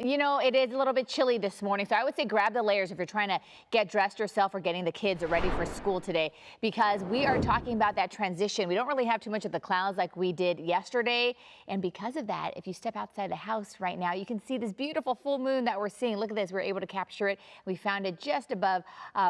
You know, it is a little bit chilly this morning, so I would say grab the layers if you're trying to get dressed yourself or getting the kids ready for school today, because we are talking about that transition. We don't really have too much of the clouds like we did yesterday, and because of that, if you step outside the house right now, you can see this beautiful full moon that we're seeing. Look at this. We're able to capture it. We found it just above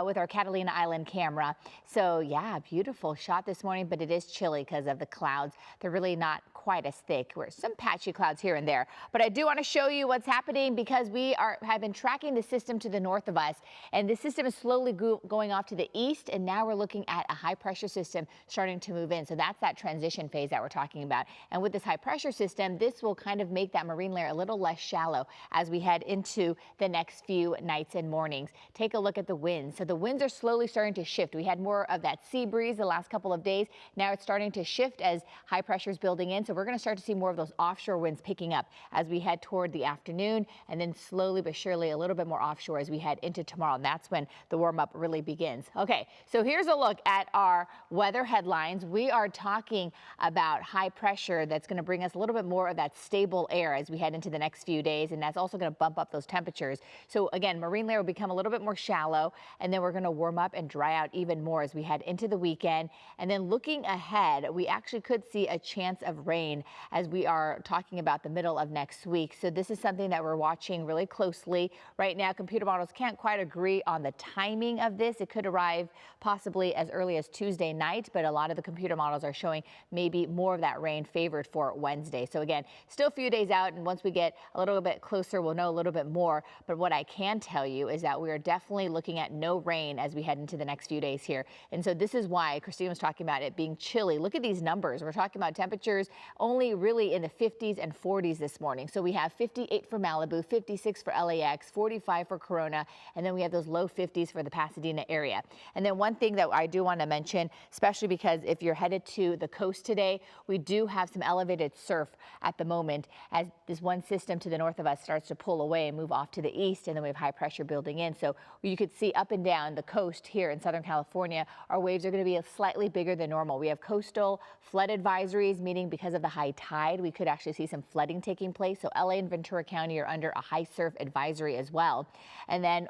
with our Catalina Island camera. So yeah, beautiful shot this morning, but it is chilly because of the clouds. They're really not quite as thick. There's some patchy clouds here and there, but I do want to show you what's happening because we have been tracking the system to the north of us, and the system is slowly going off to the east, and now we're looking at a high pressure system starting to move in. So that's that transition phase that we're talking about. And with this high pressure system, this will kind of make that marine layer a little less shallow as we head into the next few nights and mornings. Take a look at the winds. So the winds are slowly starting to shift. We had more of that sea breeze the last couple of days. Now it's starting to shift as high pressure is building in. So we're going to start to see more of those offshore winds picking up as we head toward the afternoon, and then slowly but surely a little bit more offshore as we head into tomorrow. And that's when the warm up really begins. Okay, so here's a look at our weather headlines. We are talking about high pressure that's going to bring us a little bit more of that stable air as we head into the next few days, and that's also going to bump up those temperatures. So again, marine layer will become a little bit more shallow, and then we're going to warm up and dry out even more as we head into the weekend. And then looking ahead, we actually could see a chance of rain as we are talking about the middle of next week. So this is something that we're watching really closely. Right now, computer models can't quite agree on the timing of this. It could arrive possibly as early as Tuesday night, but a lot of the computer models are showing maybe more of that rain favored for Wednesday. So again, still a few days out, and once we get a little bit closer, we'll know a little bit more. But what I can tell you is that we are definitely looking at no rain as we head into the next few days here. And so this is why Christine was talking about it being chilly. Look at these numbers. We're talking about temperatures only really in the 50s and 40s this morning. So we have 58 for Malibu, 56 for LAX, 45 for Corona, and then we have those low 50s for the Pasadena area. And then one thing that I do want to mention, especially because if you're headed to the coast today, we do have some elevated surf at the moment as this one system to the north of us starts to pull away and move off to the east, and then we have high pressure building in. So you could see up and down the coast here in Southern California, our waves are going to be slightly bigger than normal. We have coastal flood advisories, meaning because of the high tide, we could actually see some flooding taking place. So LA and Ventura County are under a high surf advisory as well. And then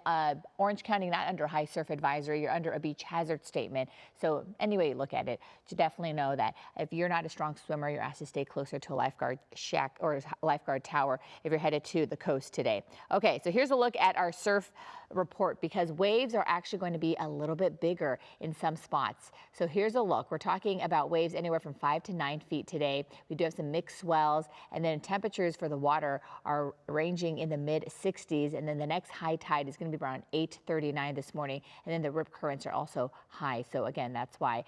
Orange County not under a high surf advisory, you're under a beach hazard statement. So any way you look at it, you definitely know that if you're not a strong swimmer, you're asked to stay closer to a lifeguard shack or a lifeguard tower if you're headed to the coast today. Okay, so here's a look at our surf report because waves are actually going to be a little bit bigger in some spots. So here's a look. We're talking about waves anywhere from 5 to 9 feet today. We do have some mixed swells, and then temperatures for the water are ranging in the mid 60s, and then the next high tide is going to be around 8:39 this morning, and then the rip currents are also high. So again, that's why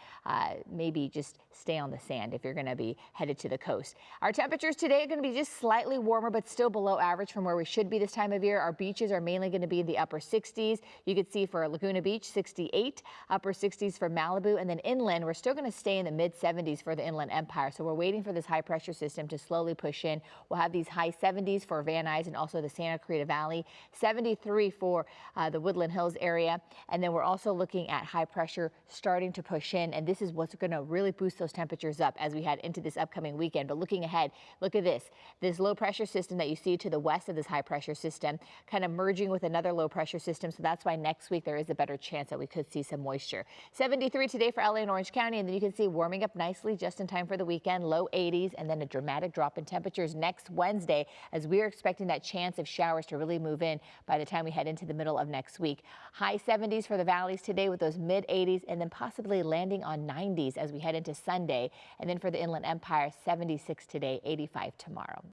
maybe just stay on the sand if you're going to be headed to the coast. Our temperatures today are going to be just slightly warmer, but still below average from where we should be this time of year. Our beaches are mainly going to be in the upper 60s. You could see for Laguna Beach, 68, upper 60s for Malibu, and then inland, we're still going to stay in the mid 70s for the Inland Empire. So we're waiting for this high pressure system to slowly push in. We'll have these high 70s for Van Nuys and also the Santa Clarita Valley, 73 for the Woodland Hills area. And then we're also looking at high pressure starting to push in, and this is what's going to really boost those temperatures up as we head into this upcoming weekend. But looking ahead, look at this low pressure system that you see to the west of this high pressure system kind of merging with another low pressure system. So that's why next week there is a better chance that we could see some moisture. 73 today for LA and Orange County, and then you can see warming up nicely just in time for the weekend, low 80s, and then a dramatic drop in temperatures next Wednesday as we are expecting that chance of showers to really move in by the time we head into the middle of next week. High 70s for the valleys today with those mid 80s, and then possibly landing on 90s as we head into Sunday. And then for the Inland Empire, 76 today, 85 tomorrow.